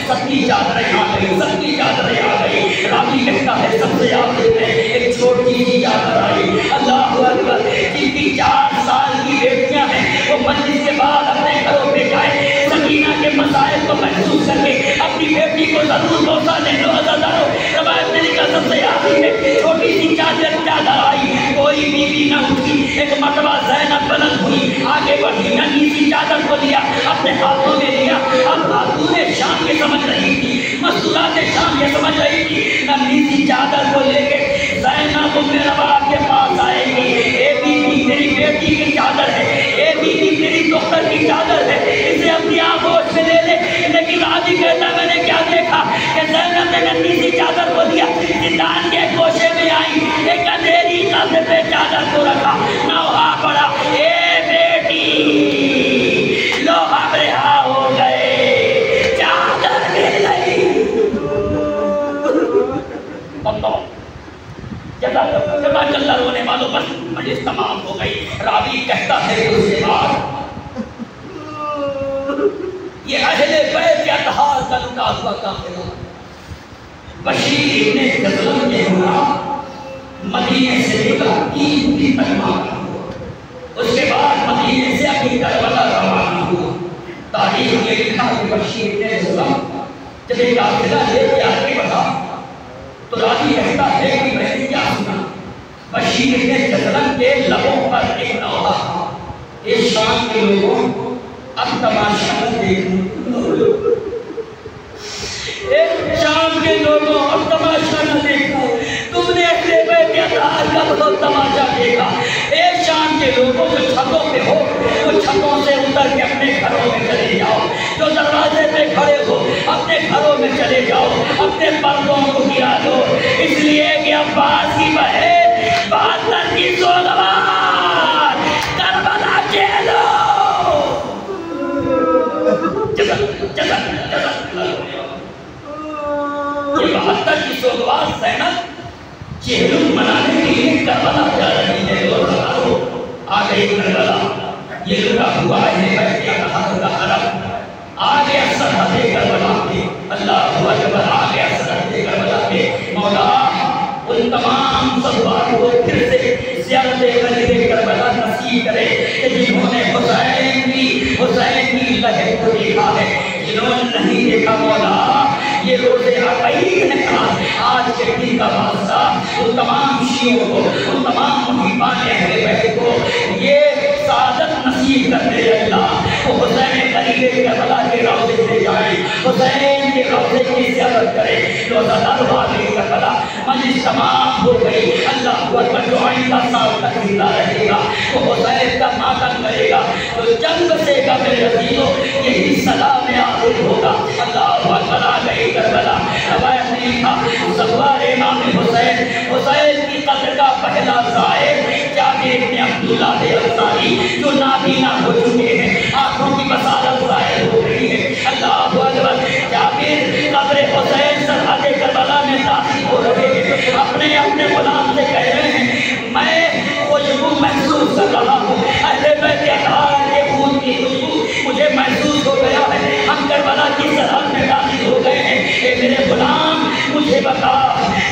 سب کی چادریں آ گئی، سب کی چادریں آ گئی۔ راوی کہتا ہے سب سے آخر میں ایک چھوٹی سی چادر آئی۔ اللہ اکبر، جن کی 4 سال کی بیٹیاں ہیں وہ مجلس کے بعد اپنے گھروں پہ جائے، سکینہ کے مسائل کو محسوس کر کے اپنی بیٹی کو ضرور پہنچا دیں۔ روزاداروں، روایت میں لکھا سب سے آخر میں چھوٹی سی چادر آئی، کوئی بیوی نہ اٹھی۔ ایک مرتبہ زینب بلند ہوئی، آگے بڑھی، ننھی سی چادر کو لیا، اپنے ہاتھوں میں لیا۔ اب خاتون شام یہ سمجھ رہی تھی، مسئولات شام یہ سمجھ رہی تھی، ننھی سی چادر کو لے کے زینب ام رباح کے پاس آئے گی۔ اے بیوی، تیری بیٹی کی چادر ہے، اے بیوی تیری دختر کی چادر ہے، اسے اپنی آغوش میں لے لے۔ لیکن راضی کہتا میں نے کیا دیکھا کہ زینب نے ننھی سی چادر کو لیا، زندان کے گوشے میں آئی، ایک اندھیری قبر پہ چادر کو رکھا، نوحہ پڑا، اے بیٹی لو ہم رہا ہو گئے، چادر مل گئی۔ اللہ جزاک اللہ رونے والوں، بس مجلس تمام ہو گئی۔ راوی کہتا ہے اس کے بعد یہ اہل بیت اطہار کا لٹا ہوا قافلہ بشیر ابن جزلم کے ہمراہ مدینے سے نکلا 3 دن تک مارا ہوا۔ اس کے بعد مدینے سے اپنی کربلا روانہ ہوا۔ تاریخ میں لکھا کہ بشیر ابن جزلم جب یہ قافلہ لے کے آگے بڑھا تو راوی کہتا ہے کہ میں نے کیا سنا، بشیر ابن جزلم کے لبوں پر ایک نوحہ تھا، اے شام کے لوگوں اب تماشا دیکھو، اے شام کے لوگوں اب تماشا نہ دیکھو، تم نے اہل بیت اطہار کا بہت تماشا دیکھا۔ اے شام کے لوگوں جو چھتوں پہ ہو وہ چھتوں سے اتر کے اپنے گھروں میں چلے جاؤ، جو دروازے پہ کھڑے ہو اپنے گھروں میں چلے جاؤ، اپنے پردوں کو گرا دو، اس لیے کہ عباس کی بہن 72 کی سوگوار کربلا چلو۔ یہ 72 کی سوگوار زینب چہلم منانے کے لیے کربلا جا رہی ہے۔ آ گئی کربلا، یہ لگا ہوا ہے بیت اطہار کا حرم، آ گیا سرحد کربلا پہ۔ اللہ اکبر، آ گیا سرحد کربلا پہ۔ مولا ان تمام سوگوار کو پھر سے زیارت مسجد کربلا نصیب کرے کہ جنہوں نے حسین کی لہر کو دیکھا ہے، جنہوں نے نہیں دیکھا مولا یہ روزے عقید ہے۔ آج کے دن کا واسطہ ان تمام شیعوں کو، ان تمام محبان اہل بیت کو یہ سعادت نصیب کر دے اللہ۔ وہ حسین قریب کربلا کے روضے پہ جائیں، حسین کے روضے کی زیارت کریں۔ روزہ دار واقعی کربلا مجلس تمام ہو گئی۔ اللہ اکبر، جو آئندہ سال تک زندہ رہے گا وہ حسین کا ماتم کرے گا، جو جنگ سے گا میرے عزیزوں یہی سلام آخر ہوگا۔ اللہ اکبر، آ گئی کربلا۔ روایت میں لکھا سوار امام حسین کی قبر کا پہلا زائر جابر بن عبداللہ انصاری جو نابینا ہو چکے ہیں، آنکھوں کی بصارت ظاہر ہو گئی ہے۔ اللہ اکبر، جابر قبر حسین سرحد کربلا میں داخل ہو رہے ہیں، اپنے غلام سے کہہ رہے ہیں میں خوشبو محسوس کر رہا ہوں، اہل بیت اطہار کے خون کی خوشبو مجھے محسوس ہو گیا ہے، ہم کربلا کی سرحد میں داخل ہو گئے ہیں۔ اے میرے غلام مجھے بتا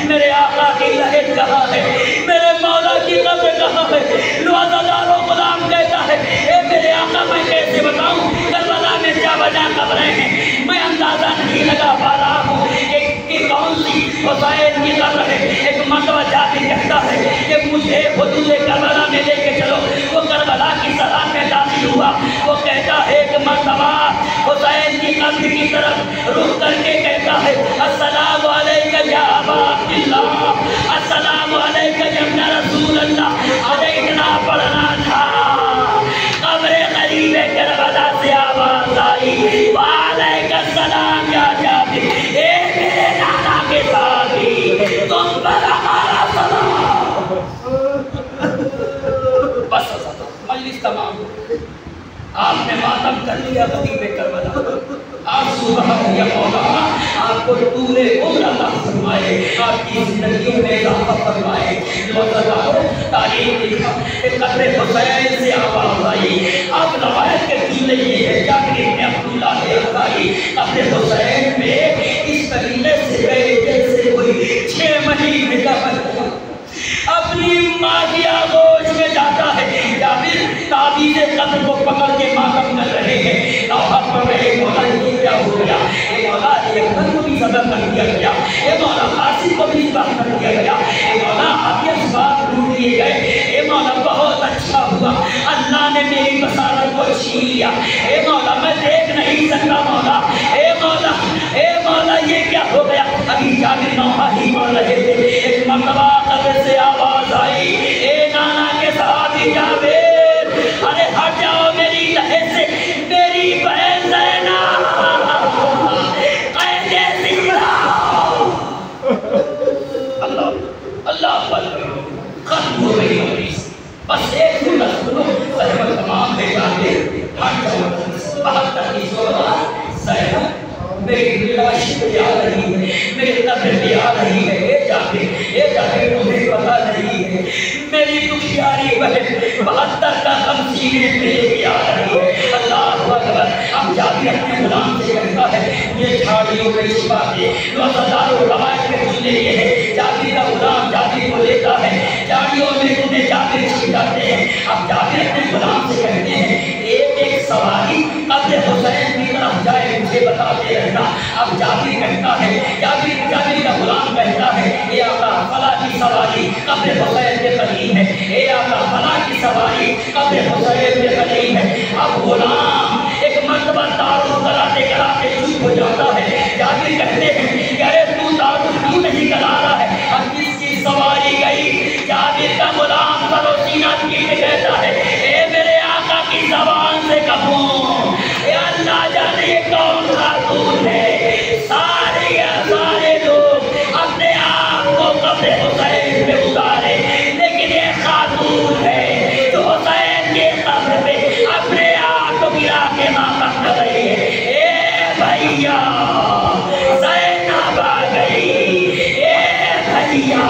میرے آقا کی لہر کہاں ہے، میرے مولا کی قبر کہاں ہے؟ روزاداروں غلام کہتا ہے اے میرے آقا میں کیسے بتاؤں، کربلا میں کیا وجہ قبریں ہیں، میں اندازہ نہیں لگا پا رہا ہوں کہ کون سی حسین کی قبر ہے۔ ایک مرتبہ جابر کہتا ہے کہ مجھے حدود کربلا میں لے کے چلو۔ وہ کربلا کی سرحد میں داخل ہوا، وہ کہتا ہے ایک مرتبہ حسین کی قبر کی طرف رخ کر کے کہتا ہے السلام علیکہ یا ابا عبداللہ، السلام علیکہ یا ابن رسول اللہ۔ ارے اتنا پڑھنا تھا، قبر قریب کربلا سے آواز آئی وعلیکم السلام یا جابر، اے میرے نانا کے صحابی، تم پر ہمارا سلام۔ بس مجلس تمام، آپ نے ماتم کر لیا غریب کربلا، آپ سبحان یا مولا، آپ کو طول عمر عطا فرمائے، آپ کی زندگی میں اضافہ فرمائے۔ تاریخ لکھا کہ قبر حسین سے آواز آئی، اب روایت کے قیلے یہ ہے جابر بن عبداللہ نے بتائی، قبر حسین میں اس طریقے سے گئے جیسے کوئی 6 مہینے کا بچہ اپنی ماں کی آغوش میں جاتا ہے۔ جابر تعویذ قبر کو پکڑ کے ماتم کر رہے ہیں، نوحات پڑھ رہے، مولا یہ کیا ہو گیا، اے مولا ایک گھر کو بھی ذبح کر دیا گیا، اے مولا قاسم کو بھی ذبح کر دیا گیا، اے مولا آپ یہ اسباب ڈھونڈ لیے گئے، اے مولا بہت اچھا ہوا، اللہ نے میری بصارت کو چھین لیا، اے مولا میں دیکھ نہیں سکتا مولا، اے مولا، اے مولا یہ کیا ہو گیا۔ ابھی جابر نوحہ ہی پڑھ رہے تھے، ایک مرتبہ قبر سے آواز آئی، اے نانا کے صحابی جابر، ارے ہٹ جاؤ میری لہے سے، میری بہن زینب قید زندہ۔ اللہ اللہ ختم ہو گئی حدیث، بس ایک جملہ سنو، صحبت تمام ہے جاتے ہٹ جاؤ۔ 72 کی سورہ زینب میری لاش پہ آ رہی ہے، میرے قبر پہ آ رہی ہے، اے جابر تمہیں پتہ نہیں ہے، میری دکھیاری بہن 72 کا غم سینے پہ لے کے آ رہی ہے۔ اللہ اکبر۔ اب جابر اپنے غلام سے کہتا ہے یہ جھاڑیوں میں شفا دے، روزداروں روایت میں سننے یہ ہے جابر کا غلام جابر کو لیتا ہے، جھاڑیوں میں تمہیں جابر چھڑاتے ہیں۔ اب جابر اپنے غلام سے کہتے ہیں ایک سواری قبر حسین کی طرف جائے مجھے بتاتے رہنا۔ اب جابر کہتا ہے، جابر کا غلام کہتا ہے اے آقا فلاں کی سواری قبر حسین کے قریب ہے، اے آقا فلاں کی سواری قبر حسین کے قریب ہے۔ اب غلام ایک مرتبہ تعارف کراتے چپ ہو جاتا ہے۔ جابر کہتے ہیں کہ ارے تو تعارف کیوں نہیں کرا رہا ہے، اب کس کی سواری گئی؟ جابر کا غلام سر و سینہ پیٹ کہتا ہے اے میرے آقا کی زبان سے کہوں، اے اللہ جانے یہ کون خاتون ہے، سارے لوگ اپنے آپ کو قبر حسین پہ اتارے، لیکن یہ خاتون ہے جو حسین کے قبر پہ اپنے آپ کو گرا کے ماتم کر رہی ہے۔ اے بھائیا زینب آ گئی، اے بھائیا